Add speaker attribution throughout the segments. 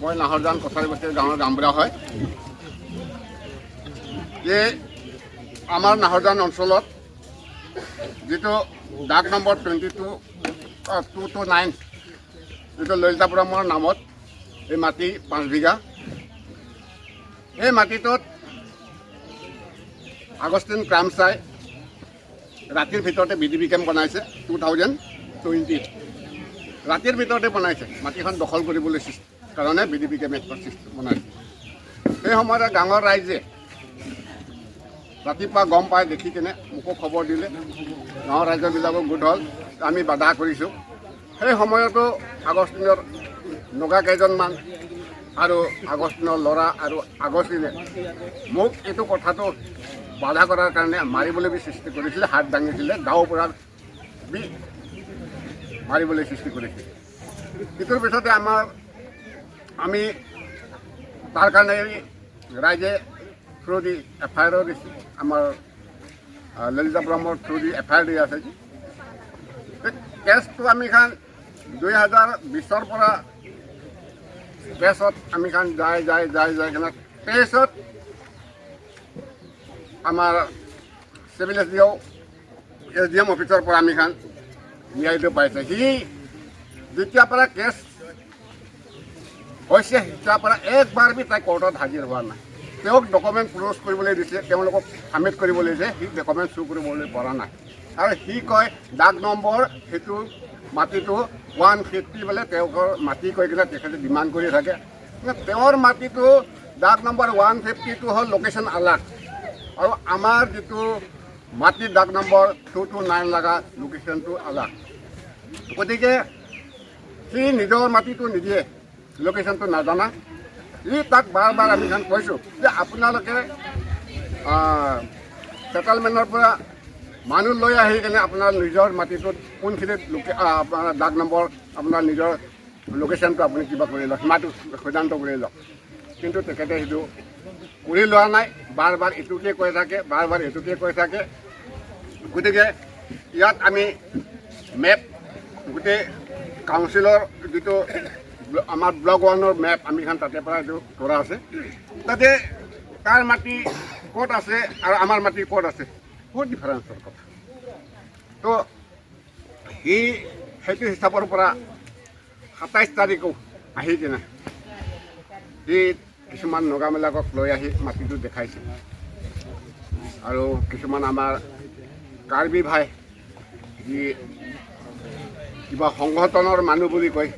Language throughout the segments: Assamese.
Speaker 1: মই নাহৰজান কছাৰী বস্তিৰ গাঁৱৰ গাঁওবুঢ়া হয়। এই আমাৰ নাহৰজান অঞ্চলত যিটো ডাক নম্বৰ 229 যিটো ললিতাপুৰমৰ নামত এই মাটি 5 বিঘা। এই মাটিটোত আগষ্টিন ক্ৰাইম চাই ৰাতিৰ ভিতৰতে BDB কেম্প বনাইছে 2020 ৰাতিৰ ভিতৰতে বনাইছে মাটিখন দখল কৰিবলৈ কাৰণে BDB কেম্প বনাইছে। সেই সময়তে গাঁৱৰ ৰাইজে ৰাতিপুৱা গম পাই দেখি কিনে মোকো খবৰ দিলে, গাঁৱৰ ৰাইজবিলাকক গোট হ'ল, আমি বাধা কৰিছোঁ। সেই সময়তো আগষ্টিনৰ নগা কেইজনমান আৰু আগষ্টিনৰ ল'ৰা আৰু আগষ্টিনে মোক এইটো কথাটো বাধা কৰাৰ কাৰণে মাৰিবলৈ সৃষ্টি কৰিছিলে, হাত দাঙিছিলে, গাঁৱৰ পৰা মাৰিবলৈ সৃষ্টি কৰিছিলে। ইটোৰ পিছতে আমি তাৰ কাৰণে ৰাইজে থ্ৰু দি FIR দিছোঁ। আমাৰ ললিতাপুৰমৰ থ্ৰু দি FIR দি আছে। কেছটো আমি 2020 পৰা কেছত আমি যাই কিনে 23ত আমাৰ চিভিল SDM অফিচৰ পৰা আমি ন্যায়টো পাইছে। সি যেতিয়াৰ পৰা কেছ হৈছে তেতিয়াৰ পৰা একবাৰ বি তাই কোৰ্টত হাজিৰ হোৱা নাই। তেওঁক ডকুমেণ্ট প্ৰডিউচ কৰিবলৈ দিছে, তেওঁলোকক সাবমিট কৰিবলৈ দিছে, সি ডকুমেণ্ট শ্ব' কৰিবলৈ পৰা নাই। আৰু সি কয় ডাক নম্বৰ সেইটো মাটিটো 150 বোলে তেওঁলোকৰ মাটি কৈ কিনে তেখেতে ডিমাণ্ড কৰি থাকে। তেওঁৰ মাটিটো ডাক নম্বৰ 150টো হ'ল লোকেশ্যন আলাগ, আৰু আমাৰ যিটো মাটিৰ ডাক নম্বৰ 229 লগা লোকেশ্যনটো আলাগ। গতিকে সি নিজৰ মাটিটো নিদিয়ে, লোকেশ্যনটো নাজানা। তাক বাৰ বাৰ আমি কৈছোঁ যে আপোনালোকে ছেটেলমেণ্টৰ পৰা মানুহ লৈ আহি কিনে আপোনাৰ নিজৰ মাটিটোত কোনখিনিত আপোনাৰ ডাক নম্বৰ আপোনাৰ নিজৰ লোকেশ্যনটো আপুনি কিবা কৰি লওক, সীমাটো সিদ্ধান্ত কৰি লওক। কিন্তু তেখেতে সেইটো কৰি লোৱা নাই, বাৰ বাৰ এইটোকে কৈ থাকে, বাৰ বাৰ এইটোকে কৈ থাকে। গতিকে ইয়াত আমি মেপ গোটেই কাউন্সিলৰ যিটো আমাৰ ব্লক 1ৰ মেপ আমি তাতে পৰা এইটো কৰা আছে। তাতে তাৰ মাটি ক'ত আছে আৰু আমাৰ মাটি ক'ত আছে বহুত ডিফাৰেঞ্চৰ কথা। তো সি সেইটো হিচাপৰ পৰা 27 তাৰিখো আহি কিনে সি কিছুমান নগাবিলাকক লৈ আহি মাটিটো দেখাইছে, আৰু কিছুমান আমাৰ কাৰ্বি ভাই যি কিবা সংগঠনৰ মানুহ বুলি কয়,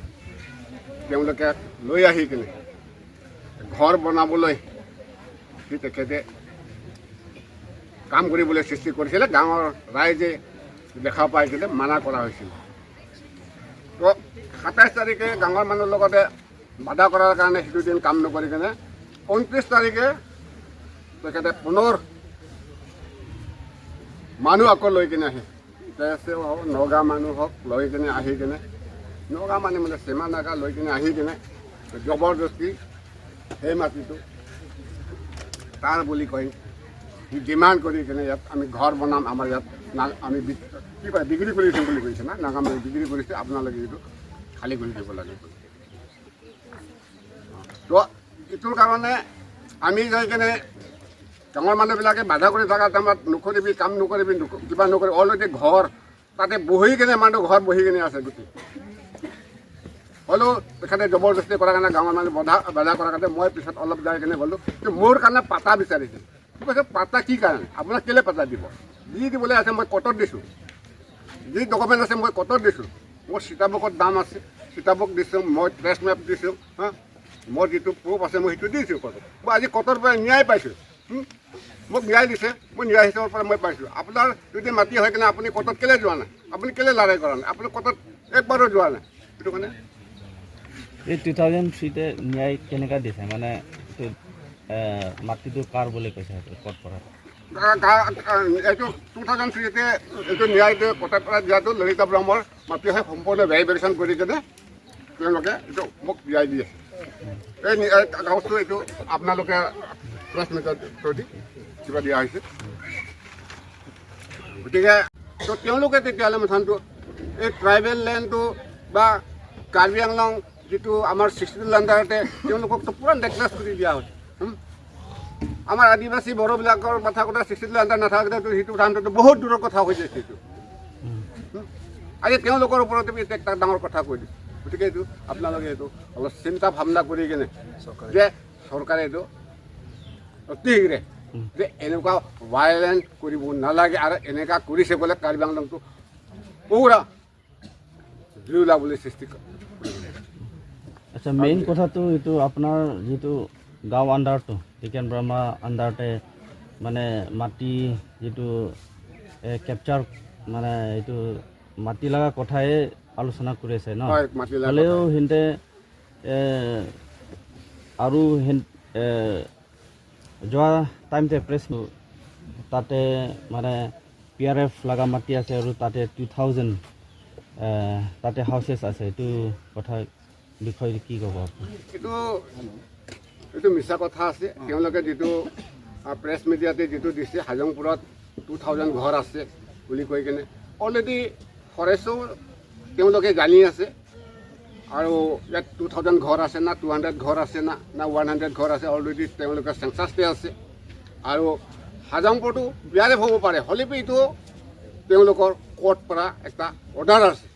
Speaker 1: তেওঁলোকে লৈ আহি কিনে ঘৰ বনাবলৈ সি তেখেতে কাম কৰিবলৈ সৃষ্টি কৰিছিলে। গাঁৱৰ ৰাইজে দেখা পাই কিনে মানা কৰা হৈছিল। তো 27 তাৰিখে গাঁৱৰ মানুহৰ লগতে বাধা কৰাৰ কাৰণে সেইটো দিন কাম নকৰি কিনে 29 তাৰিখে তেখেতে পুনৰ মানুহ আকৌ লৈ কিনে আহে, হওক নগা মানুহ হওক লৈ কিনে আহি কিনে নগা মানুহ মানে সীমা নাগা লৈ কিনে আহি কিনে জবৰদস্তি সেই মাটিটো তাৰ বুলি কৈ ডিমাণ্ড কৰি কিনে ইয়াত আমি ঘৰ বনাম, আমাৰ ইয়াত আমি কি কয় বিক্ৰী কৰিছোঁ বুলি কৈছে না, নাগা মানুহ বিক্ৰী কৰিছে, আপোনালোকে এইটো খালী কৰি দিব লাগে। তো এইটোৰ কাৰণে আমি যাই কিনে গাঁৱৰ মানুহবিলাকে বাধা কৰি থকা টাইমত নকৰিবি, কাম নকৰিবি, কিবা নকৰিবি, অলৰেডি ঘৰ তাতে বহি কিনে মানুহ ঘৰ বহি কিনে আছে গোটেই। হ'লেও তেখেতে জবৰদস্তি কৰাৰ কাৰণে গাঁৱৰ মানুহ বাধা কৰাৰ কাৰণে মই পিছত অলপ যাই কিনে গ'লোঁ, মোৰ কাৰণে পাতা বিচাৰিছে। ঠিক আছে, পাতা কি কাৰণে, আপোনাক কেলৈ পাতা দিব, যি দিবলৈ আছে মই কোৰ্টত দিছোঁ, যি ডকুমেণ্ট আছে মই কোৰ্টত দিছোঁ, মোৰ চিতাবুকত দাম আছে, চিতাবুক দিছোঁ, মই ট্ৰেছ মেপ দিছোঁ, মোৰ যিটো প্ৰুফ আছে মই সেইটো দিছোঁ কোৰ্টত। মই আজি কোৰ্টৰ পৰা ন্যায় পাইছোঁ, মোক ন্যায় দিছে, মই ন্যায় হিচাপৰ পৰা মই পাইছোঁ। আপোনাৰ যদি মাটি হয় কিনে আপুনি কোৰ্টত কেলৈ যোৱা নাই, আপুনি কেলৈ লৰাই কৰা নাই, আপুনি কোৰ্টত একবাৰো যোৱা নাই। সেইটো কাৰণে
Speaker 2: এই 2003 ন্যায় কেনেকৈ দিছে, মানে মাটিটো কাৰ বুলি কৈছে ক'ত পৰা
Speaker 1: এইটো 2003 এইটো ন্যায়টো কোৰ্টৰ পৰা দিয়াটো ললিতাপুৰমৰ মাটি হয়, সম্পূৰ্ণ ভেৰিফিকেশ্যন কৰি কিনে তেওঁলোকে এইটো মোক ন্যায় দি আছে। এই কাগজটো এইটো আপোনালোকে প্ৰেছ মিটৰ থ্ৰু দি কিবা দিয়া হৈছে। গতিকে তেওঁলোকে তেতিয়াহ'লে মুঠানটো এই ট্ৰাইবেল লেণ্ডটো বা কাৰ্বি আংলং যিটো আমাৰ 62 আণ্ডাৰতে তেওঁলোককতো পূৰা নেগলেক্ট কৰি দিয়া হৈছে। আমাৰ আদিবাসী বড়োবিলাকৰ কথা 62 আণ্ডাৰ নাথাকোঁতে সেইটো ধানটো বহুত দূৰৰ কথা হৈ যায়। সেইটো আজি তেওঁলোকৰ ওপৰত এটা ডাঙৰ কথা কৈ দিছোঁ। গতিকে এইটো আপোনালোকে এইটো অলপ চিন্তা ভাৱনা কৰি কিনে যে চৰকাৰে এইটো অতি শীঘ্ৰে যে এনেকুৱা ভাইলেণ্ট কৰিব নালাগে আৰু এনেকুৱা কৰিছে বোলে কাৰ্বি আংলংটো পুৰা জুৰুলা বুলি সৃষ্টি কৰে।
Speaker 2: আচ্ছা, মেইন কথাটো এইটো আপোনাৰ যিটো গাঁও আণ্ডাৰটো টিকেন ব্ৰহ্মা আণ্ডাৰতে মানে মাটি যিটো কেপচাৰ মানে এইটো মাটি লগা কথাই আলোচনা কৰি আছে ন, হ'লেও সিহঁতে আৰু যোৱা টাইমতে প্ৰেছ তাতে মানে PRF লগা মাটি আছে আৰু তাতে 2000 তাতে হাউচেছ আছে। এইটো কথা বিষয়ে কি ক'ব আপুনি?
Speaker 1: এইটো মিছা কথা আছে। তেওঁলোকে যিটো প্ৰেছ মিডিয়াতে যিটো দিছে হাজংপুৰত 2000 ঘৰ আছে বুলি কৈ কিনে অলৰেডি ফৰেষ্টো তেওঁলোকে জানি আছে আৰু ইয়াত 2000 ঘৰ আছে না 200 ঘৰ আছে না 100 ঘৰ আছে অলৰেডি তেওঁলোকে চেঞ্চাছতে আছে। আৰু হাজংপুৰটো বিয়াৰে হ'ব পাৰে, হ'লেও এইটো তেওঁলোকৰ কোৰ্ট পৰা এটা অৰ্ডাৰ আছে,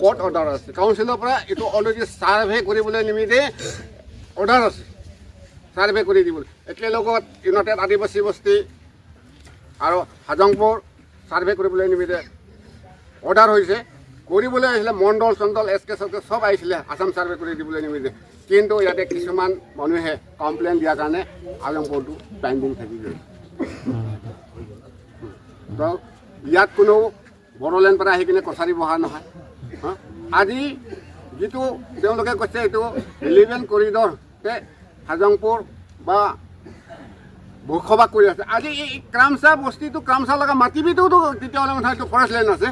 Speaker 1: কোৰ্ট অৰ্ডাৰ আছে, কাউন্সিলৰ পৰা এইটো অলৰেডি ছাৰ্ভে কৰিবলৈ নিমিত্তে অৰ্ডাৰ আছে, ছাৰ্ভে কৰি দিবলৈ। একেলগত ইউনাইটেড আদিবাসী বস্তি আৰু হাজংপুৰ ছাৰ্ভে কৰিবলৈ নিমিত্তে অৰ্ডাৰ হৈছে। কৰিবলৈ আহিছিলে মণ্ডল চণ্ডল SK চব আহিছিলে আসাম ছাৰ্ভে কৰি দিবলৈ নিমিত্তে, কিন্তু ইয়াতে কিছুমান মানুহে কমপ্লেইন দিয়াৰ কাৰণে হাজংপুৰটো পেণ্ডিং থাকি গ'ল। তো ইয়াত কোনো বড়োলেণ্ড পৰা আহি কিনে কছাৰী বহা নহয়। আজি যিটো তেওঁলোকে কৈছে এইটো 11 কৰিডৰতে হাজংপুৰ বা বসবাস কৰি আছে। আজি এই ক্ৰামচা বস্তিটো ক্ৰামচা লগা মাটিবিটোতো তেতিয়াহ'লে মানে এইটো ফৰেষ্ট লেণ্ড আছে।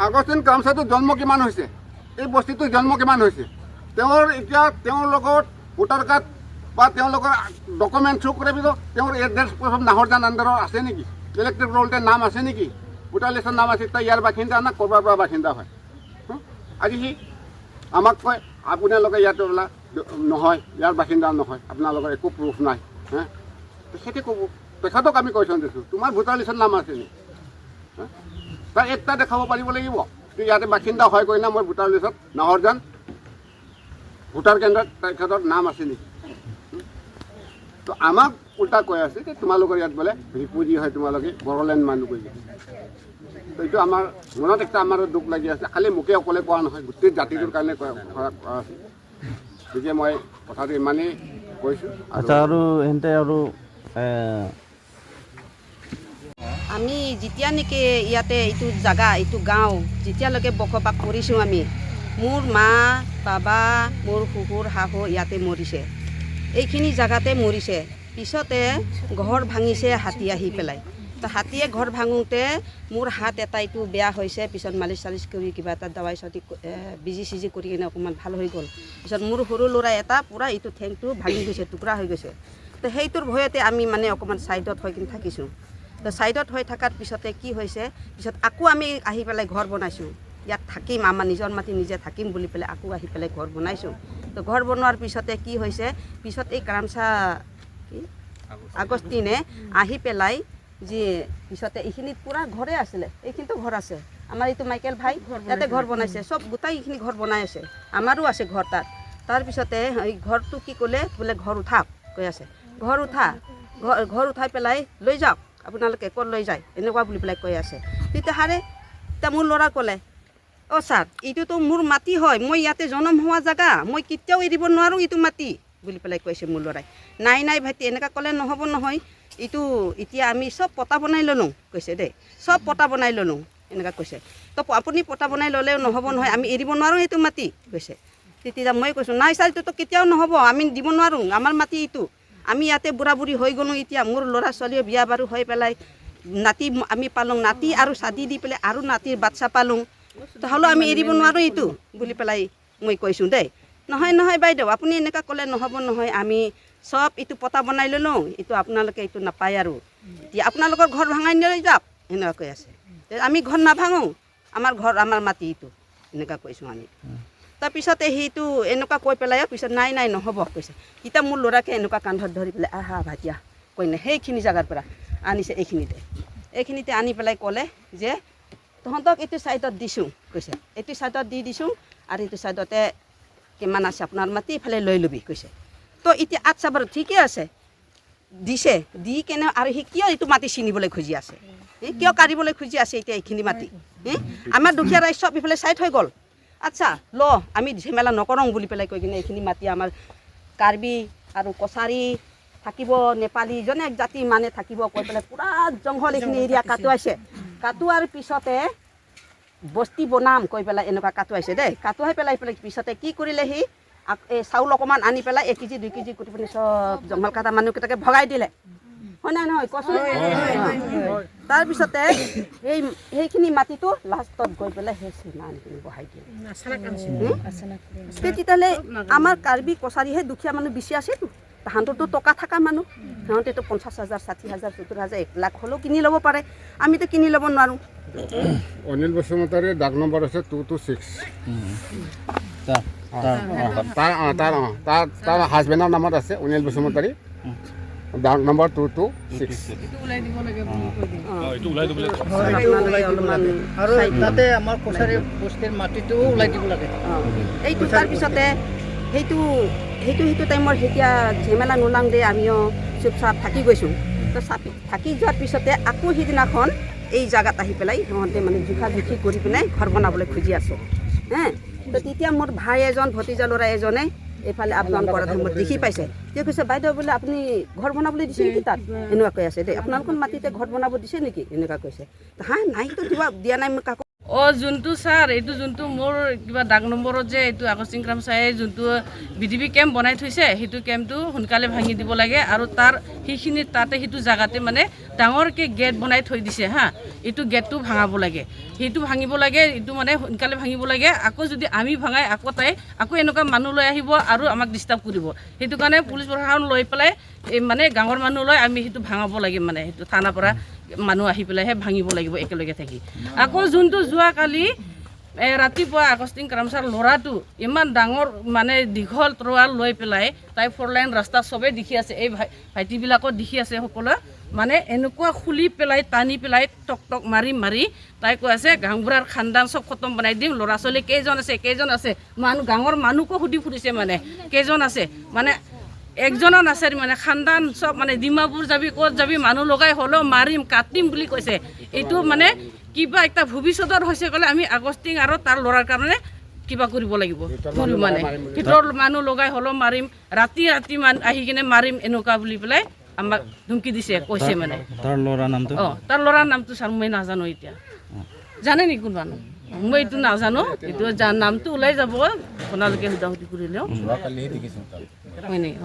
Speaker 1: আগষ্টিন ক্ৰামচাটোৰ জন্ম কিমান হৈছে, এই বস্তিটোৰ জন্ম কিমান হৈছে, তেওঁৰ লগত ভোটাৰ কাৰ্ড বা তেওঁলোকৰ ডকুমেণ্ট থ্ৰু কৰি তেওঁৰ এড্ৰেছ নাহৰজান আণ্ডাৰৰ আছে নেকি, ইলেক্ট্ৰিক ৰলতে নাম আছে নেকি, ভোটাৰ লিষ্টৰ নাম আছে, ইয়াৰ বাসিন্দা না ক'ৰবাৰ পৰা বাসিন্দা হয়। আজি সি আমাক কয় আপোনালোকে ইয়াত বোলা নহয়, ইয়াৰ বাসিন্দা নহয়, আপোনালোকৰ একো প্ৰুফ নাই। তেখেতে ক'ব, তেখেতক আমি কুৱেশ্যন দিছোঁ তোমাৰ ভোটাৰ লিষ্টৰ নাম আছে নেকি, তাৰ একটা দেখাব পাৰিব লাগিব যে ইয়াতে বাসিন্দা হয় কৈ না মই ভোটাৰ লিষ্টত নাহৰজান ভোটাৰ কেন্দ্ৰত তেখেতৰ নাম আছে নেকি। তো আমাক উল্টা কৈ আছে যে তোমালোকৰ ইয়াত বোলে ৰিপুজি হয়, তোমালোকে বড়োলেণ্ড মানুহ কৈ আছে। তো এইটো আমাৰ মনত একটা আমাৰো দুখ লাগি আছে। খালি মোকে অকলে কোৱা নহয়, গোটেই জাতিটোৰ কাৰণে কোৱা আছে। গতিকে মই কথাটো ইমানেই কৈছোঁ।
Speaker 2: আচ্ছা, আৰু সিহঁতে আৰু
Speaker 3: আমি যেতিয়া নেকি ইয়াতে এইটো জাগা এইটো গাঁও যেতিয়ালৈকে বসবাস কৰিছোঁ আমি, মোৰ মা বাবা মোৰ শহুৰ শাহু ইয়াতে মৰিছে, এইখিনি জাগাতে মৰিছে। পিছতে ঘৰ ভাঙিছে হাতী আহি পেলাই। তো হাতীয়ে ঘৰ ভাঙোতে মোৰ হাত এটা এইটো বেয়া হৈছে, পিছত মালিচ চালিচ কৰি কিবা এটা দাৱাই চাতি বিজি চিজি কৰি কিনে অকণমান ভাল হৈ গ'ল। পিছত মোৰ সৰু ল'ৰা এটা পূৰা এইটো ঠেংটো ভাঙি গৈছে, টুকুৰা হৈ গৈছে। তো সেইটোৰ ভয়তে আমি মানে অকণমান ছাইডত হৈ কিনে থাকিছোঁ। তো ছাইডত হৈ থকাৰ পিছতে কি হৈছে, পিছত আকৌ আমি আহি পেলাই ঘৰ বনাইছোঁ, ইয়াত থাকিম, আমাৰ নিজৰ মাটি নিজে থাকিম বুলি পেলাই আকৌ আহি পেলাই ঘৰ বনাইছোঁ। তো ঘৰ বনোৱাৰ পিছতে কি হৈছে, পিছত এই ক্ৰামচা আগষ্টিনে আহি পেলাই যি পিছতে এইখিনিত পূৰা ঘৰে আছিলে, এইখিনিতো ঘৰ আছে, আমাৰ এইটো মাইকেল ভাই ইয়াতে ঘৰ বনাইছে, চব গোটাই এইখিনি ঘৰ বনাই আছে, আমাৰো আছে ঘৰ তাত। তাৰপিছতে এই ঘৰটো কি ক'লে বোলে ঘৰ উঠাওক কৈ আছে, ঘৰ উঠাই পেলাই লৈ যাওক আপোনালোকে ক'ত লৈ যায় এনেকুৱা বুলি পেলাই কৈ আছে। তেতিয়াহ'লে এতিয়া মোৰ ল'ৰা ক'লে অ' ছাৰ এইটোতো মোৰ মাটি হয়, মই ইয়াতে জন্ম হোৱা জেগা, মই কেতিয়াও এৰিব নোৱাৰোঁ এইটো মাটি বুলি পেলাই কৈছে মোৰ ল'ৰাই। নাই ভাইটি এনেকুৱা ক'লে নহ'ব নহয়, এইটো এতিয়া আমি চব পটা বনাই ল'লোঁ কৈছে দেই, চব পটা বনাই ল'লোঁ এনেকুৱা কৈছে। তো আপুনি পটা বনাই ল'লেও নহ'ব নহয়, আমি এৰিব নোৱাৰোঁ এইটো মাটি কৈছে। তেতিয়া মই কৈছোঁ নাই ছাৰ এইটোতো কেতিয়াও নহ'ব, আমি দিব নোৱাৰোঁ, আমাৰ মাটি এইটো, আমি ইয়াতে বুঢ়া বুঢ়ী হৈ গ'লোঁ, এতিয়া মোৰ ল'ৰা ছোৱালীও বিয়া বাৰু হৈ পেলাই নাতি আমি পালোঁ, নাতি আৰু চাদি দি পেলাই আৰু নাতিৰ বাচ্চা পালোঁ, হ'লেও আমি এৰিব নোৱাৰোঁ এইটো বুলি পেলাই মই কৈছোঁ দেই। নহয় বাইদেউ আপুনি এনেকুৱা ক'লে নহ'ব নহয়, আমি চব এইটো পটা বনাই ল'লোঁ, এইটো আপোনালোকে এইটো নাপায় আৰু এতিয়া আপোনালোকৰ ঘৰ ভাঙাই লৈ যাওক এনেকুৱা কৈ আছে। আমি ঘৰ নাভাঙোঁ, আমাৰ ঘৰ আমাৰ মাটি এইটো এনেকুৱা কৈছোঁ আমি তাৰপিছতে সিটো এনেকুৱা কৈ পেলাই পিছত নাই নাই নহ'ব কৈছে তেতিয়া মোৰ ল'ৰাকে এনেকুৱা কান্ধত ধৰি পেলাই আহা ভাইটিয়া কৈ নাই সেইখিনি জেগাৰ পৰা আনিছে এইখিনিতে আনি পেলাই ক'লে যে তহঁতক এইটো ছাইডত দিছোঁ কৈছে এইটো ছাইডত দি দিছোঁ আৰু এইটো ছাইডতে কিমান আছে আপোনাৰ মাটি ইফালে লৈ ল'বি কৈছে তো এতিয়া আচ্ছা বাৰু ঠিকে আছে দিছে দি কেনে আৰু সি কিয় এইটো মাটি ছিঙিবলৈ খুজি আছে কিয় কাঢ়িবলৈ খুজি আছে এতিয়া এইখিনি মাটি আমাৰ দুখীয়া ৰাইজ চব ইফালে ছাইড হৈ গ'ল আচ্ছা ল আমি ঝেমেলা নকৰোঁ বুলি পেলাই কৈ কিনে এইখিনি মাটি আমাৰ কাৰ্বি আৰু কছাৰী থাকিব নেপালী জনে এক জাতি মানে থাকিব কৈ পেলাই পূৰা জংঘল এইখিনি এৰিয়া কাটোৱাইছে কাটোৱাৰ পিছতে বস্তি বনাম কৈ পেলাই এনেকুৱা কাটোৱাইছে দেই কাটোৱাই পেলাই পিছতে কি কৰিলে সি এই চাউল অকণমান আনি পেলাই 1 কেজি 2 কেজি কৰি পিনি চব জংঘল কটা মানুহকেইটাকে ভগাই দিলে হয় নাই নহয় কচোন তাৰপিছতে সেইখিনি মাটিটো লাষ্টত গৈ পেলাই সেই চিমানখিনি বহাই দিয়ে তেতিয়াহ'লে আমাৰ কাৰ্বি কছাৰীহে দুখীয়া মানুহ বেছি আছেতো তাহাঁতৰতো টকা থকা মানুহ সিহঁতেতো 50,000 60,000 70,000 1 লাখ হ'লেও কিনি ল'ব পাৰে আমিতো কিনি ল'ব নোৱাৰোঁ
Speaker 1: অনিল বসুমতাৰী দাগ নম্বৰ আছে 226 তাৰ হাজবেণ্ডৰ নামত আছে অনিল বসুমতাৰী দাগ নম্বৰ 226
Speaker 4: আৰু তাতে আমাৰ কছাৰী বস্তিৰ মাটিটো ওলাই দিব লাগে
Speaker 3: এইটো তাৰপিছতে সেইটো টাইমৰ এতিয়া ঝেমেলা নোলাং দে আমিও চুপচাপ থাকি গৈছোঁ তো থাকি যোৱাৰ পিছতে আকৌ সিদিনাখন এই জেগাত আহি পেলাই সিহঁতে মানে জোখি কৰি পিনে ঘৰ বনাবলৈ খুজি আছে তো তেতিয়া মোৰ ভাই এজন ভতিজা ল'ৰা এজনে এইফালে আপডাউন কৰা সময়ত দেখি পাইছে তেওঁ কৈছে বাইদেউ বোলে আপুনি ঘৰ বনাবলৈ দিছে নেকি তাত এনেকুৱা কৈ আছে দেই আপোনালোকৰ মাটিতে ঘৰ বনাব দিছে নেকি এনেকুৱা কৈছে হা নাইতো কিবা দিয়া নাই মোক কাকো
Speaker 5: যোনটো ছাৰ এইটো যোনটো মোৰ কিবা দাগ নম্বৰত যে এইটো আগষ্টিন ক্ৰাম ছাৰে যোনটো বিডিপি কেম্প বনাই থৈছে সেইটো কেম্পটো সোনকালে ভাঙি দিব লাগে আৰু তাৰ সেইখিনি তাতে সেইটো জেগাতে মানে ডাঙৰকৈ গেট বনাই থৈ দিছে হা এইটো গেটটো ভাঙাব লাগে সেইটো ভাঙিব লাগে এইটো মানে সোনকালে ভাঙিব লাগে আকৌ যদি আমি ভাঙাই আকৌ এনেকুৱা মানুহ লৈ আহিব আৰু আমাক ডিষ্টাৰ্ব কৰিব সেইটো কাৰণে পুলিচ প্ৰশাসন লৈ পেলাই মানে গাঁৱৰ মানুহ লৈ আমি সেইটো ভাঙাব লাগে মানে সেইটো থানাৰ পৰা মানুহ আহি পেলাইহে ভাঙিব লাগিব একেলগে থাকি আকৌ যোনটো যোৱাকালি ৰাতিপুৱা আগষ্টিন ক্ৰাম ছাৰ ল'ৰাটো ইমান ডাঙৰ মানে দীঘল তৰোৱাল লৈ পেলাই তাই 4 লাইন ৰাস্তা চবেই দেখি আছে এই ভাইটিবিলাকো দেখি আছে সকলোৱে মানে এনেকুৱা খুলি পেলাই টানি পেলাই টক মাৰি তাই কৈ আছে গাঁওবুঢ়াৰ খানদান চব খতম বনাই দিম ল'ৰা ছোৱালী কেইজন আছে মানুহ গাঁৱৰ মানুহকো সুধি ফুৰিছে মানে কেইজন আছে মানে একজনৰ নাচাৰি মানে খানদান চব মানে ডিমাপুৰ যাবি ক'ত যাবি মানুহ লগাই হ'লেও মাৰিম কাটিম বুলি কৈছে এইটো মানে কিবা এটা ভৱিষ্যতৰ হৈছে ক'লে আমি আগষ্টিন আৰু তাৰ ল'ৰাৰ কাৰণে কিবা কৰিব লাগিব মানে ভিতৰৰ মানুহ লগাই হ'লেও মাৰিম ৰাতি আহি কিনে মাৰিম এনেকুৱা বুলি পেলাই আমাক ধুমকি দিছে কৈছে মানে
Speaker 2: তাৰ
Speaker 5: ল'ৰাৰ নামটো ছাৰ মই নাজানো এতিয়া জানে নেকি কোন মানুহ মই এইটো নাজানো এইটো নামটো ওলাই যাব আপোনালোকে সোধাসুধি কৰিলেও হয় নেকি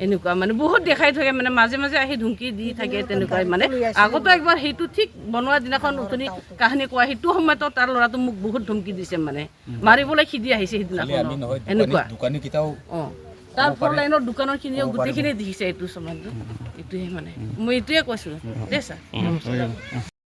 Speaker 5: এনেকুৱা মানে বহুত দেখাই থাকে মানে মাজে মাজে আহি ধুমকি দি থাকে তেনেকুৱাই মানে আগতো একবাৰ সেইটো ঠিক বনোৱা দিনাখন উঠনি কাহিনী কোৱা সেইটো সময়তো তাৰ ল'ৰাটো মোক বহুত ধুমকি দিছে মানে মাৰিবলৈ খেদি আহিছে সেইদিনাখন এনেকুৱা তাৰ 4 লাইনৰ দোকানৰখিনিও গোটেইখিনি দেখিছে এইটো সম্বন্ধে এইটোৱে মানে মই এইটোৱে কৈছোঁ দেই ছাৰ